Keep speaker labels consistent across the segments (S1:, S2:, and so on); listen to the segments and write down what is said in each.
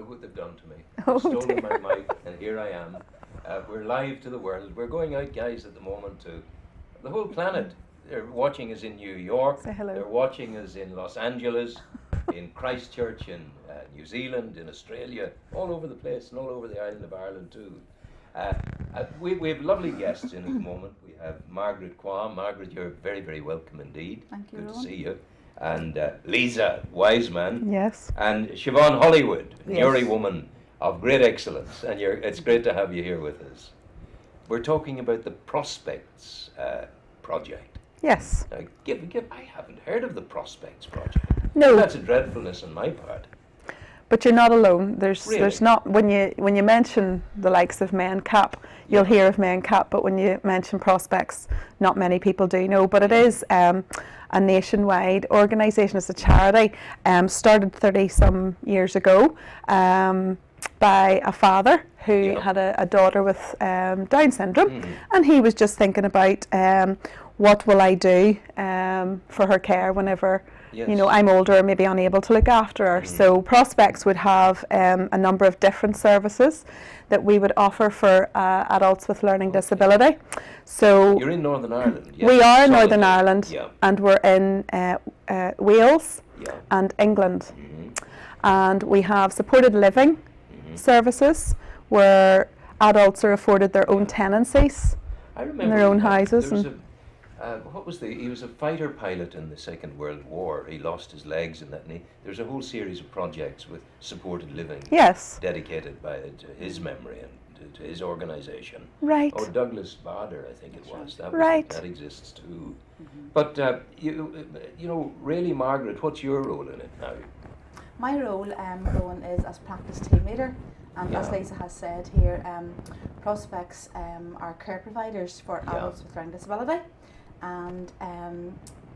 S1: Look what they've done to me.
S2: Oh,
S1: They've stolen
S2: dear.
S1: my mic, and here I am. We're live to the world. We're going out, guys, at the moment to the whole planet. They're watching us in New York.
S2: Say hello.
S1: They're watching us in Los Angeles, in Christchurch, in New Zealand, in Australia, all over the place, and all over the island of Ireland too. We have lovely guests in at the moment. We have Margaret Quam. Margaret, you're very, very welcome indeed.
S3: Thank you,
S1: Good to
S3: Rowan.
S1: see you. And Lisa Wiseman.
S2: Yes.
S1: And Siobhan Hollywood,
S3: Yes.
S1: Newry woman of great excellence. And it's great to have you here with us. We're talking about the Prospects project.
S2: Yes.
S1: Now, I haven't heard of the Prospects project.
S2: No.
S1: That's a dreadfulness on my part.
S2: But you're not alone. There's
S1: Really?
S2: not when you mention the likes of MenCap, you'll hear of MenCap, but when you mention Prospects, not many people do know. But it is a nationwide organisation. It's a charity, started 30-some years ago by a father who had a daughter with Down syndrome, and he was just thinking about what will I do for her care whenever.
S1: Yes.
S2: You know, I'm older, maybe unable to look after her. So Prospects would have a number of different services that we would offer for adults with learning disability. So
S1: You're in Northern Ireland. Yes.
S2: we are in
S1: Solid.
S2: Northern Ireland,
S1: Yeah.
S2: and we're in Wales
S1: Yeah.
S2: and England.
S1: Mhm.
S2: And we have supported living services where adults are afforded their own tenancies.
S1: I remember
S2: in their own
S1: we had-
S2: houses
S1: there was
S2: and-
S1: he was a fighter pilot in the Second World War. He lost his legs and that. And there's a whole series of projects with supported living
S2: Yes,
S1: dedicated to his memory and to his organisation.
S2: right.
S1: Oh, Douglas Bader, I think it was. That was
S2: Right.
S1: That exists too. But you know, really, Margaret, what's your role in it now?
S3: My role, Rowan, is as practice team leader, and as
S1: Yeah.
S3: Lisa has said here, Prospects are care providers for
S1: Yeah.
S3: adults with learning disability, and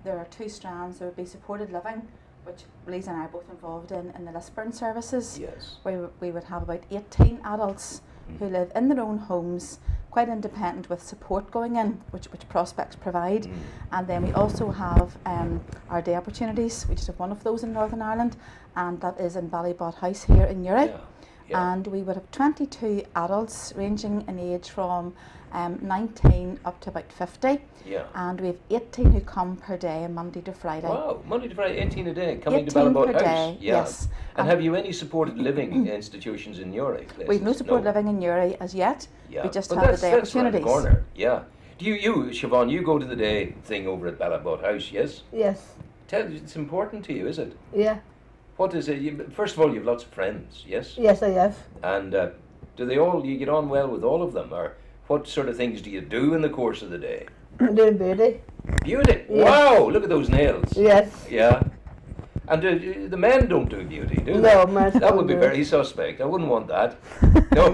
S3: there are two strands. There would be supported living, which Lisa and I are both involved in the Lisburn services,
S1: Yes.
S3: where we would have about 18 adults who live in their own homes, quite independent, with support going in, which Prospects provide. And then we also have our day opportunities. We just have one of those in Northern Ireland, and that is in Ballybot House here in Newry.
S1: Yeah. Yeah.
S3: And we would have 22 adults ranging in age from 19 up to about 50.
S1: Yeah.
S3: And we have 18 who come per day, Monday to Friday.
S1: Wow, Monday to Friday, 18 a day, coming to
S3: 18
S1: Ballybot
S3: per
S1: House.
S3: day,
S1: Yeah.
S3: yes.
S1: And have you any supported living institutions in Newry?
S3: We've no
S1: places?
S3: support living in Newry as yet.
S1: Yeah.
S3: We just
S1: But
S3: have the
S1: that's,
S3: day
S1: that's around the
S3: opportunities.
S1: corner. Yeah. Do you, Siobhan, you go to the day thing over at Ballybot House, yes?
S4: Yes.
S1: It's important to you, is it?
S4: Yeah.
S1: What is it? First of all, you have lots of friends, yes?
S4: Yes, I have.
S1: And do you get on well with all of them? Or what sort of things do you do in the course of the day?
S4: Doing beauty.
S1: Beauty!
S4: Yeah.
S1: Wow, look at those nails.
S4: Yes.
S1: Yeah. And the men don't do beauty, do they?
S4: No, men
S1: That
S4: don't
S1: would be
S4: do
S1: very
S4: it.
S1: suspect. I wouldn't want that. No.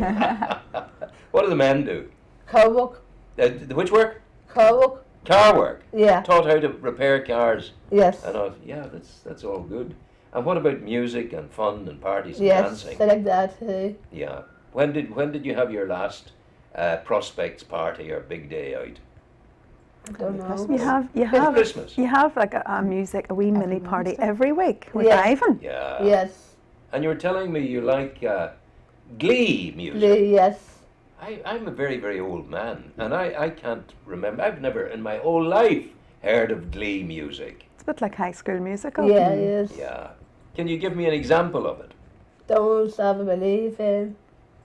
S1: What do the men do?
S4: Car work.
S1: Which work?
S4: Car work.
S1: Car work.
S4: Yeah.
S1: Taught how to repair cars.
S4: Yes.
S1: And yeah, that's all good. And what about music and fun and parties and
S4: Yes.
S1: dancing?
S4: I like that too.
S1: Yeah. When did you have your last Prospects party or big day out?
S4: I don't know.
S3: Christmas.
S2: You have
S1: Christmas.
S2: you have like a wee mini party
S3: Wednesday.
S2: every week with
S4: Yeah.
S2: Ivan.
S1: Yeah.
S4: Yes.
S1: And you were telling me you like Glee music.
S4: Yes.
S1: I'm a very, very old man, and I can't remember. I've never in my whole life heard of Glee music.
S2: It's a bit like High School Musical.
S4: Yeah, yes.
S1: Yeah. Can you give me an example of it?
S4: Don't stop and believe in.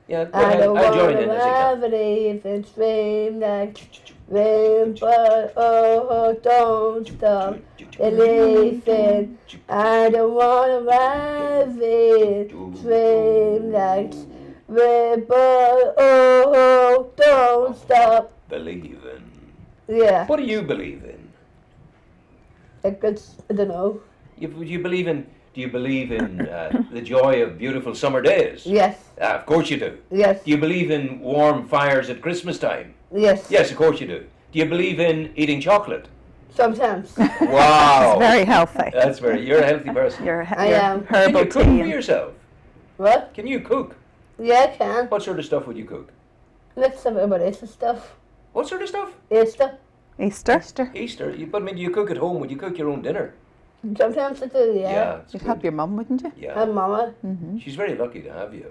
S1: Yeah, go
S4: I
S1: ahead.
S4: don't
S1: I'll join
S4: wanna
S1: in as I can.
S4: believe in swim like rain, but oh, don't stop believing. I don't wanna ride it, swim like rain, but oh, don't stop.
S1: Believe in.
S4: Yeah,
S1: What do you believe in?
S4: I don't know.
S1: Do you believe in the joy of beautiful summer days?
S4: Yes,
S1: Of course you do.
S4: yes,
S1: Do you believe in warm fires at Christmas time?
S4: yes.
S1: Yes, of course you do. Do you believe in eating chocolate?
S4: Sometimes.
S1: Wow.
S2: It's very healthy.
S1: You're a healthy person.
S2: Your
S4: I am.
S1: Can
S2: herbal
S1: you cook
S2: tea
S1: for
S2: and
S1: yourself?
S4: What?
S1: Can you cook?
S4: Yeah, I can.
S1: What sort of stuff would you cook?
S4: Let's have about Easter stuff.
S1: What sort of stuff?
S4: Easter.
S2: Easter.
S3: Easter.
S1: Easter. But I mean, do you cook at home? Would you cook your own dinner?
S4: Sometimes I do,
S1: Yeah,
S4: yeah.
S1: it's
S2: You'd
S1: good.
S2: help your mum, wouldn't you?
S1: Yeah,
S4: And Mama.
S1: she's very lucky to have you.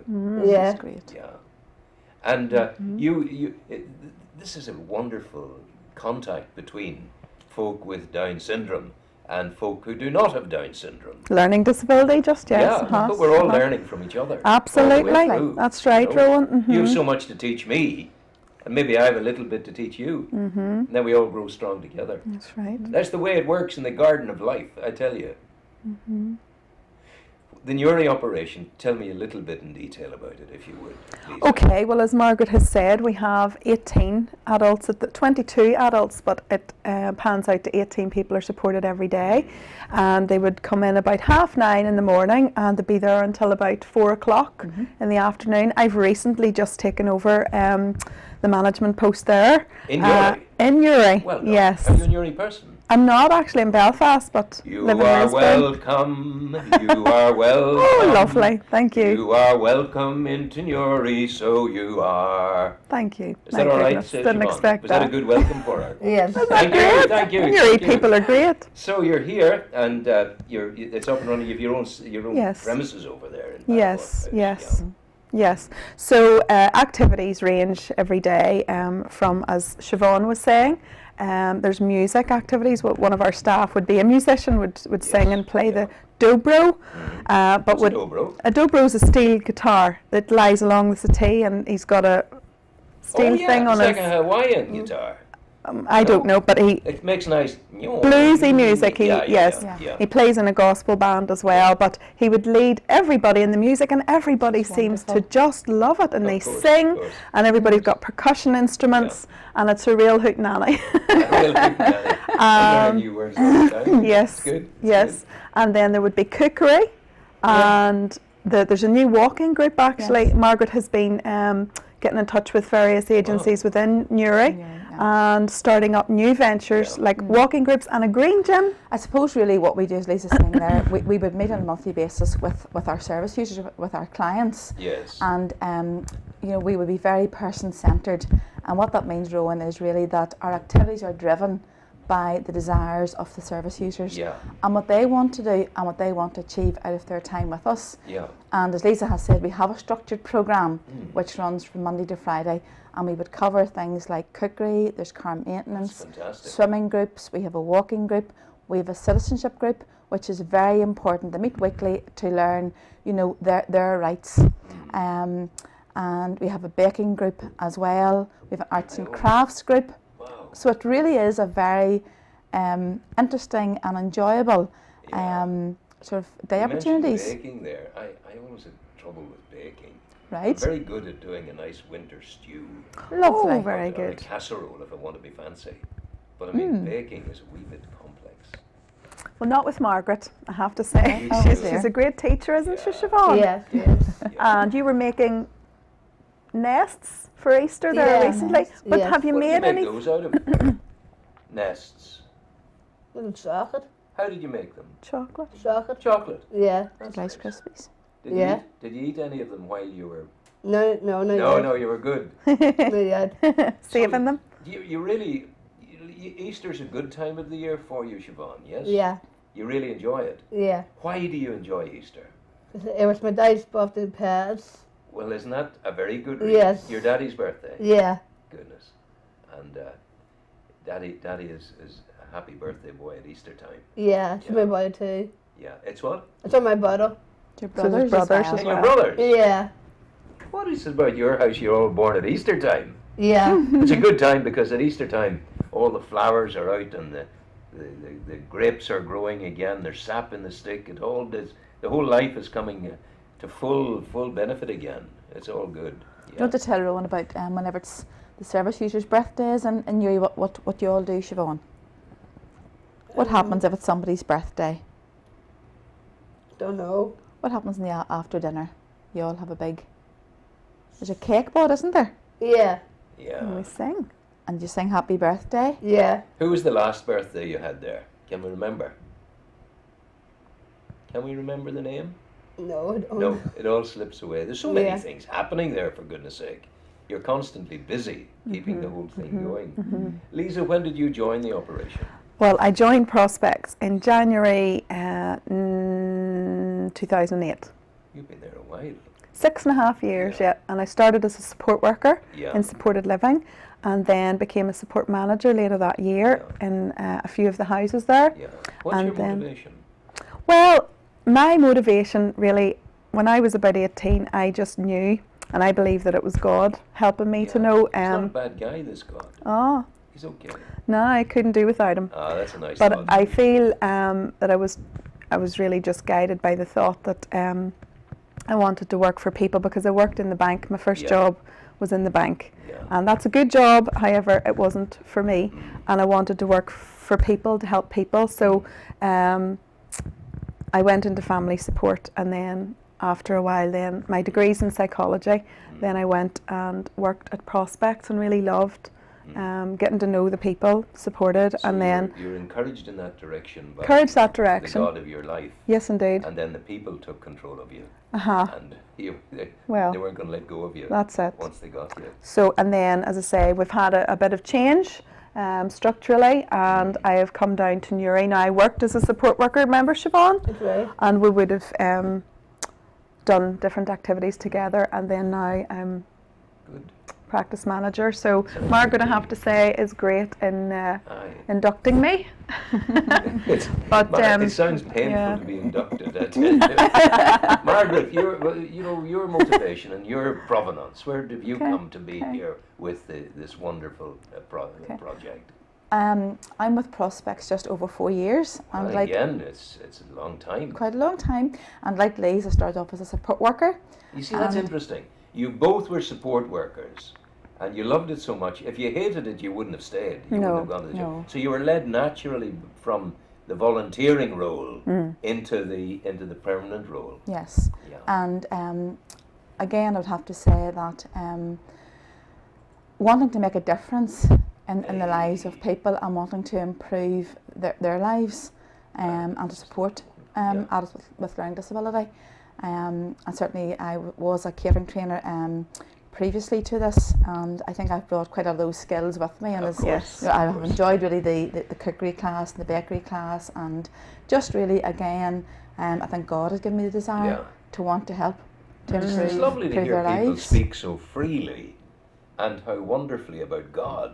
S4: Yeah.
S2: That's great.
S1: Yeah, and this is a wonderful contact between folk with Down syndrome and folk who do not have Down syndrome.
S2: Learning disability, just yes.
S1: Yeah,
S2: uh-huh,
S1: but we're all
S2: uh-huh.
S1: learning from each other.
S2: Absolutely.
S1: all the way through,
S2: That's right,
S1: you know.
S2: Rowan.
S1: You have so much to teach me, and maybe I have a little bit to teach you. And then we all grow strong together.
S2: That's right.
S1: That's the way it works in the garden of life, I tell you. The Newry operation, tell me a little bit in detail about it, if you would, please.
S2: Okay, well, as Margaret has said, we have 18 adults, 22 adults, but it pans out to 18 people are supported every day. And they would come in about 9:30 in the morning and they'd be there until about 4 o'clock in the afternoon. I've recently just taken over the management post there.
S1: In Newry?
S2: In Newry,
S1: Well done.
S2: yes.
S1: Are you a Newry person?
S2: I'm not actually in Belfast, but
S1: You
S2: live in
S1: are
S2: Lisbon.
S1: welcome, you are welcome.
S2: Oh, lovely. Thank you.
S1: You are welcome into Newry, so you are.
S2: Thank you.
S1: Is that all right,
S2: Didn't
S1: Siobhan?
S2: expect
S1: Was that a good welcome for her?
S4: Yes.
S1: Thank you, thank you.
S2: Newry
S1: thank you.
S2: people are great.
S1: So you're here, and it's up and running. You have your own
S2: Yes.
S1: premises over there. In
S2: Yes,
S1: Bangor,
S2: yes.
S1: yeah.
S2: Yes. So activities range every day from, as Siobhan was saying, there's music activities. One of our staff would be a musician, would sing and play the dobro. But
S1: What's a dobro?
S2: a dobro is a steel guitar that lies along the settee, and he's got a steel thing on
S1: it's
S2: his.
S1: like a Hawaiian guitar.
S2: I don't know, but he
S1: It makes nice
S2: bluesy music. He yes,
S1: yeah.
S2: he plays in a gospel band as well. But he would lead everybody in the music, and everybody seems to just love it, and
S1: Of
S2: they
S1: course,
S2: sing,
S1: of course.
S2: and everybody's got percussion instruments, and it's a real hootenanny.
S1: I'm learning new words all the time.
S2: Yes,
S1: It's good. It's
S2: yes,
S1: good.
S2: and then there would be cookery, and there's a new walking group actually.
S3: Yes.
S2: Margaret has been getting in touch with various agencies within Newry. And starting up new ventures like walking groups and a green gym.
S3: I suppose really what we do, as Lisa's saying there, we would meet on a monthly basis with our service users, with our clients.
S1: Yes.
S3: And we would be very person-centred. And what that means, Rowan, is really that our activities are driven by the desires of the service users
S1: Yeah.
S3: and what they want to do and what they want to achieve out of their time with us.
S1: Yeah.
S3: And as Lisa has said, we have a structured programme which runs from Monday to Friday, and we would cover things like cookery, there's car maintenance,
S1: That's fantastic.
S3: swimming groups, we have a walking group, we have a citizenship group, which is very important. They meet weekly to learn, their rights. And we have a baking group as well. We have an arts and crafts group.
S1: Wow.
S3: So it really is a very interesting and enjoyable sort of day
S1: You mentioned
S3: opportunities.
S1: baking there. I always had trouble with baking.
S3: Right?
S1: I'm very good at doing a nice winter stew.
S3: Lovely.
S2: Oh, very
S1: Or a
S2: good.
S1: casserole if I want to be fancy. But I mean, baking is a wee bit complex.
S2: Well, not with Margaret, I have to say.
S1: Oh,
S2: she's,
S1: dear.
S2: she's a great teacher, isn't she,
S1: Yeah.
S2: Siobhan?
S4: Yes, yes.
S2: And you were making nests for Easter there
S4: Yeah,
S2: recently.
S4: nests,
S2: But
S4: yes.
S2: have you
S1: What do you
S2: made
S1: make
S2: any?
S1: those out of? Nests.
S4: Little chocolate.
S1: How did you make them?
S2: Chocolate.
S4: Chocolate.
S1: Chocolate.
S4: Yeah.
S1: That's
S3: Rice
S1: nice.
S3: Krispies.
S4: Yeah.
S1: Did you eat any of them while you were?
S4: No,
S1: No, you were good.
S4: no, yet.
S2: Saving them.
S1: You really, Easter's a good time of the year for you, Siobhan. Yes.
S4: Yeah,
S1: You really enjoy it.
S4: yeah.
S1: Why do you enjoy Easter?
S4: It was my dad's birthday parents.
S1: Well, isn't that a very good reason?
S4: Yes.
S1: Your daddy's birthday.
S4: Yeah,
S1: Goodness. And daddy is a happy birthday boy at Easter time.
S4: yeah. It's
S1: Yeah.
S4: my brother too.
S1: Yeah. It's what?
S4: It's on my brother.
S3: Your
S2: So there's
S3: brothers,
S2: brothers
S3: as
S2: as
S1: And
S3: well.
S1: your
S2: well.
S1: brothers.
S4: Yeah,
S1: What is it about your house? You're all born at Easter time.
S4: yeah,
S1: It's a good time because at Easter time all the flowers are out and the grapes are growing again. There's sap in the stick. It all does. The whole life is coming to full benefit again. It's all good.
S3: Do you want to tell Rowan about whenever it's the service users' birthdays and Newry, what you all do, Siobhan? What happens if it's somebody's birthday?
S4: don't know.
S3: What happens in the after dinner? You all have there's a cake bought, isn't there?
S4: Yeah,
S1: Yeah.
S2: And we sing.
S3: And you sing happy birthday.
S4: yeah.
S1: Who was the last birthday you had there? Can we remember? Can we remember the name?
S4: No, I don't.
S1: No, it all slips away. There's so many
S4: Yeah.
S1: things happening there, for goodness sake. You're constantly busy keeping the whole thing going. Lisa, when did you join the operation?
S2: Well, I joined Prospects in January 2008.
S1: You've been there a while.
S2: 6.5 years,
S1: Yeah.
S2: yeah. And I started as a support worker
S1: Yeah.
S2: in supported living, and then became a support manager later that year in a few of the houses there.
S1: Yeah. What's
S2: And
S1: your
S2: then-
S1: motivation?
S2: Well, my motivation really, when I was about 18, I just knew, and I believe that it was God helping me to
S1: Yeah.
S2: know.
S1: He's not a bad guy, this God.
S2: Oh,
S1: He's okay.
S2: no, I couldn't do without him.
S1: Ah, that's a nice
S2: But
S1: thought.
S2: I feel that I was really just guided by the thought that I wanted to work for people, because I worked in the bank. My first
S1: Yeah.
S2: job was in the bank,
S1: Yeah.
S2: and that's a good job. However, it wasn't for me,
S1: Mm.
S2: and I wanted to work for people, to help people. So I went into family support, and then after a while, then my degree's in psychology. Then I went and worked at Prospects and really loved getting to know the people, supported,
S1: So
S2: and then
S1: you're encouraged in that direction by
S2: encouraged that
S1: the
S2: direction.
S1: God of your life,
S2: Yes, indeed.
S1: and then the people took control of you,
S2: Uh-huh.
S1: and they
S2: Well,
S1: weren't going to let go of you
S2: that's it.
S1: once they got you.
S2: So, and then, as I say, we've had a bit of change structurally, and I have come down to Newry. Now, I worked as a support worker, remember, Siobhan?
S4: That's right.
S2: And we would have done different activities together, and then now I'm
S1: Good.
S2: practice manager. So Margaret, I have to say, is great in
S1: Aye.
S2: inducting me.
S1: It's-
S2: But,
S1: it sounds painful
S2: yeah.
S1: to be inducted. I tell you. Margaret, your motivation and your provenance. Where did you
S2: Okay,
S1: come to be
S2: okay.
S1: here with this wonderful project?
S3: I'm with Prospects just over 4 years, and
S1: Well, again, it's a long time.
S3: quite a long time. And like Liz, I started off as a support worker.
S1: You see, that's
S3: And-
S1: interesting. You both were support workers, and you loved it so much. If you hated it, you wouldn't have stayed. You
S2: No,
S1: wouldn't have gone to the job.
S3: no.
S1: So you were led naturally from the volunteering role into the permanent role.
S3: Yes.
S1: Yeah.
S3: And again, I would have to say that wanting to make a difference in the lives of people and wanting to improve their lives and to support adults with learning disability. And certainly I was a catering trainer previously to this, and I think I've brought quite a lot of those skills with me, and
S1: Of course,
S2: yes,
S3: you know,
S1: of
S3: I've
S1: course.
S3: enjoyed really the cookery class, the bakery class, and just really again I think God has given me the desire
S1: Yeah.
S3: to want to help to improve,
S1: It's lovely to
S3: improve
S1: hear
S3: their
S1: people
S3: lives.
S1: speak so freely and how wonderfully about God.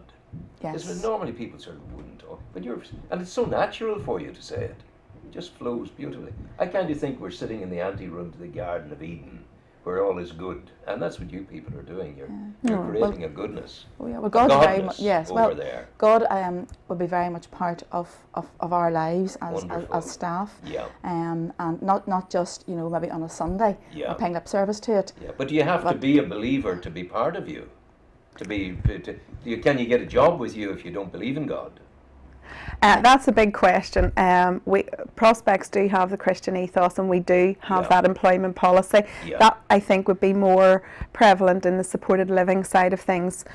S1: Because
S3: Yes.
S1: normally people sort of wouldn't talk, but and it's so natural for you to say it. It just flows beautifully. I kind of think we're sitting in the anteroom to the Garden of Eden, where all is good, and that's what you people are doing. You're
S3: No,
S1: creating a goodness,
S3: Oh, yeah. Well, God's very
S1: godness
S3: much yes.
S1: over
S3: Well,
S1: there.
S3: God will be very much part of our lives
S1: Wonderful.
S3: as staff,
S1: Yeah,
S3: and not just maybe on a Sunday
S1: Yeah.
S3: or paying lip service to it.
S1: yeah. But do you have to
S3: But-
S1: be a believer to be part of you? Can you get a job with you if you don't believe in God?
S2: That's a big question. We Prospects do have the Christian ethos, and we do have
S1: Yeah.
S2: that employment policy.
S1: Yeah.
S2: That, I think, would be more prevalent in the supported living side of things,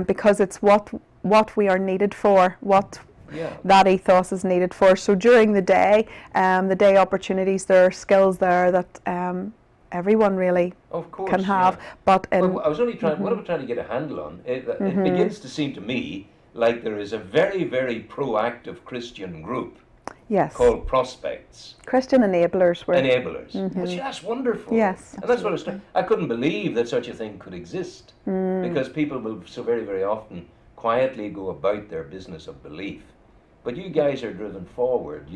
S2: because it's what we are needed for, what
S1: Yeah.
S2: that ethos is needed for. So during the day opportunities, there are skills there that everyone really
S1: Of course.
S2: can have.
S1: yeah.
S2: But in,
S1: Well, I was only trying. What I was trying to get a handle on. It begins to seem to me like there is a very, very proactive Christian group
S2: yes,
S1: called Prospects,
S2: Christian enablers were.
S1: enablers. Well, see, that's wonderful.
S2: Yes.
S1: and that's what I was. I couldn't believe that such a thing could exist, because people will so very, very often quietly go about their business of belief. But you guys are driven forward.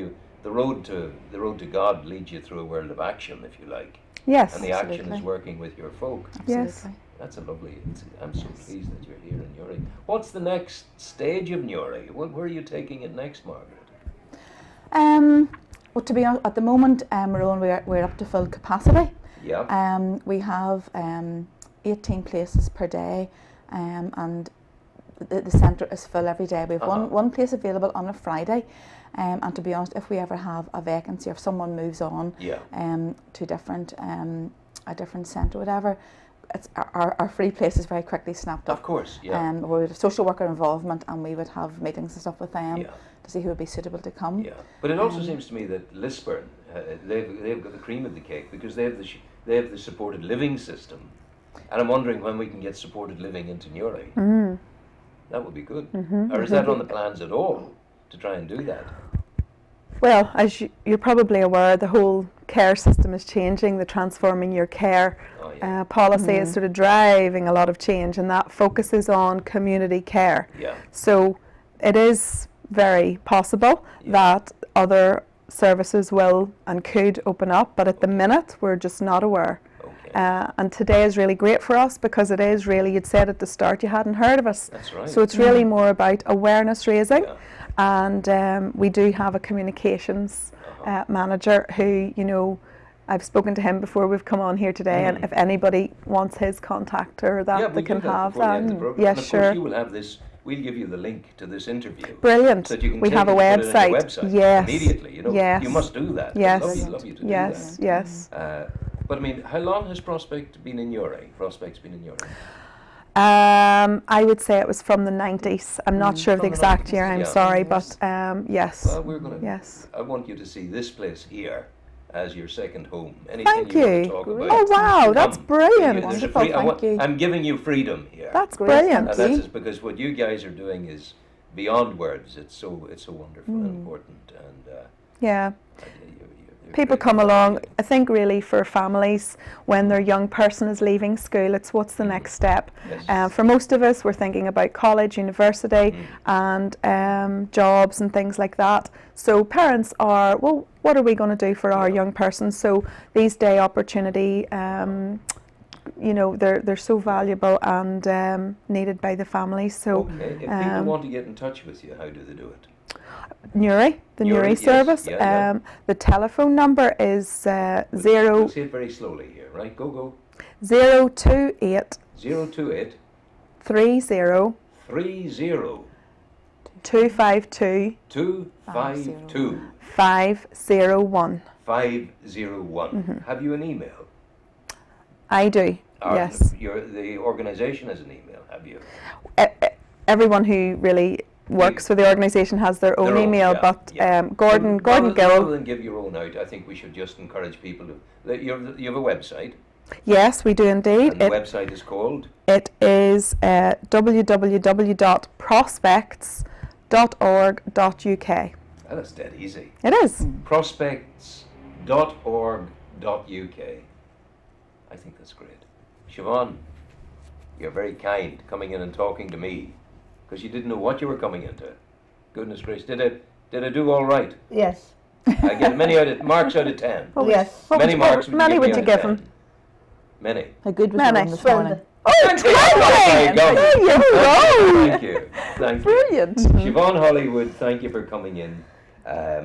S1: The road to God leads you through a world of action, if you like,
S2: Yes.
S1: and the action is
S3: Absolutely.
S1: working with your folk.
S2: Yes.
S3: Absolutely.
S1: That's a lovely. I'm so pleased that you're here in Newry. What's the next stage of Newry? Where are you taking it next, Margaret?
S3: Well, to be honest, at the moment, we're up to full capacity.
S1: Yeah.
S3: We have 18 places per day, and the centre is full every day. We have one place available on a Friday, and to be honest, if we ever have a vacancy, if someone moves on
S1: Yeah.
S3: to a different centre, whatever, it's our free place is very quickly snapped
S1: Of
S3: up.
S1: course. Yeah.
S3: We would have social worker involvement, and we would have meetings and stuff with them
S1: Yeah.
S3: to see who would be suitable to come.
S1: Yeah. But it also seems to me that Lisburn, they've got the cream of the cake, because they have the supported living system, and I'm wondering when we can get supported living into Newry. That would be good. Or is that on the plans at all? to try and do that?
S2: Well, as you're probably aware, the whole care system is changing. The Transforming Your Care
S1: Oh, yeah.
S2: policy is sort of driving a lot of change, and that focuses on community care.
S1: Yeah.
S2: So it is very possible
S1: Yeah.
S2: that other services will and could open up, but at the minute we're just not aware.
S1: Okay.
S2: And today is really great for us because it is really, you'd said at the start you hadn't heard of us.
S1: That's right.
S2: So it's really more about awareness raising.
S1: Yeah.
S2: And we do have a communications manager who, you know, I've spoken to him before we've come on here today, and if anybody wants his contact or that,
S1: Yeah,
S2: they
S1: we'll
S2: can
S1: do that
S2: have
S1: before the
S2: that.
S1: end of the program.
S2: Yes,
S1: And of
S2: sure.
S1: course, you will have this. We'll give you the link to this interview.
S2: Brilliant.
S1: So that you can
S2: We
S1: take
S2: have a
S1: it and put it on your
S2: website.
S1: website
S2: Yes.
S1: immediately. You know,
S2: Yes.
S1: you must do that.
S2: Yes.
S1: I'd love you to
S2: Yes,
S1: do
S2: yes.
S1: that. But I mean, how long has Prospect been in Newry? Prospect's been in Newry.
S2: I would say it was from the 90s. I'm not sure of the
S1: From the
S2: exact
S1: 90s,
S2: year, I'm
S1: yeah.
S2: sorry, but yes.
S1: Well, we're going to.
S2: Yes.
S1: I want you to see this place here as your second home. Anything
S2: Thank
S1: you want
S2: you.
S1: to talk
S3: Great.
S1: about.
S2: Oh wow, that's
S1: come.
S2: brilliant.
S1: There's a
S3: Wonderful,
S1: free- I
S3: thank
S1: want-
S3: you.
S1: I'm giving you freedom here.
S2: That's
S3: Great,
S2: brilliant.
S1: And
S3: thank
S1: that's
S3: you.
S1: just because what you guys are doing is beyond words. It's so wonderful and important, and
S2: Yeah.
S1: you're
S2: People
S1: great.
S2: come along, I think really for families, when their young person is leaving school, it's what's the next step.
S1: Yes.
S2: For most of us, we're thinking about college, university, and jobs and things like that. So parents are, well, what are we going to do for our
S1: Yeah.
S2: young person? So these day opportunity, you know, they're so valuable and needed by the families. So
S1: Okay. If people want to get in touch with you, how do they do it?
S2: Newry, the
S1: Newry,
S2: Newry
S1: yes,
S2: service,
S1: yeah, yeah.
S2: the telephone number is
S1: We'll say it very slowly here, right? Go.
S2: 028
S1: 028
S2: 30
S1: 30
S2: 252
S1: 252
S2: 501.
S1: 501. Have you an email?
S2: I do,
S1: Or
S2: yes.
S1: the organisation has an email, have you?
S2: Everyone who really works for the organisation has their own
S1: Their own,
S2: email,
S1: yeah,
S2: but
S1: yeah.
S2: Gordon
S1: Rather
S2: Gill,
S1: than give your own out, I think we should just encourage people to. You have a website,
S2: yes, we do indeed.
S1: and the website is called.
S2: It is www.prospects.org.uk.
S1: Oh, that's dead easy.
S2: It is.
S1: Prospects.org.uk. I think that's great. Siobhan, you're very kind coming in and talking to me because you didn't know what you were coming into. Goodness gracious, did I do all right?
S4: Yes.
S1: I get many marks out of 10.
S4: Yes.
S1: Many marks.
S2: Many would you
S1: out of
S2: give
S1: 10?
S2: him?
S1: Many.
S3: How good was
S2: Many.
S3: your room this
S4: Well,
S3: morning?
S2: Oh,
S1: There you go.
S2: there you go.
S1: Thank you. Thank you.
S2: Brilliant.
S1: Siobhan Hollywood, thank you for coming in.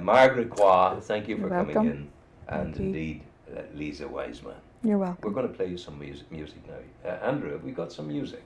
S1: Margaret Qua, thank you for
S2: You're
S1: coming
S2: welcome.
S1: in. And
S3: you.
S1: indeed, Lisa Wiseman.
S2: You're
S1: We're
S2: welcome.
S1: going to play you some music now. Andrew, have we got some music?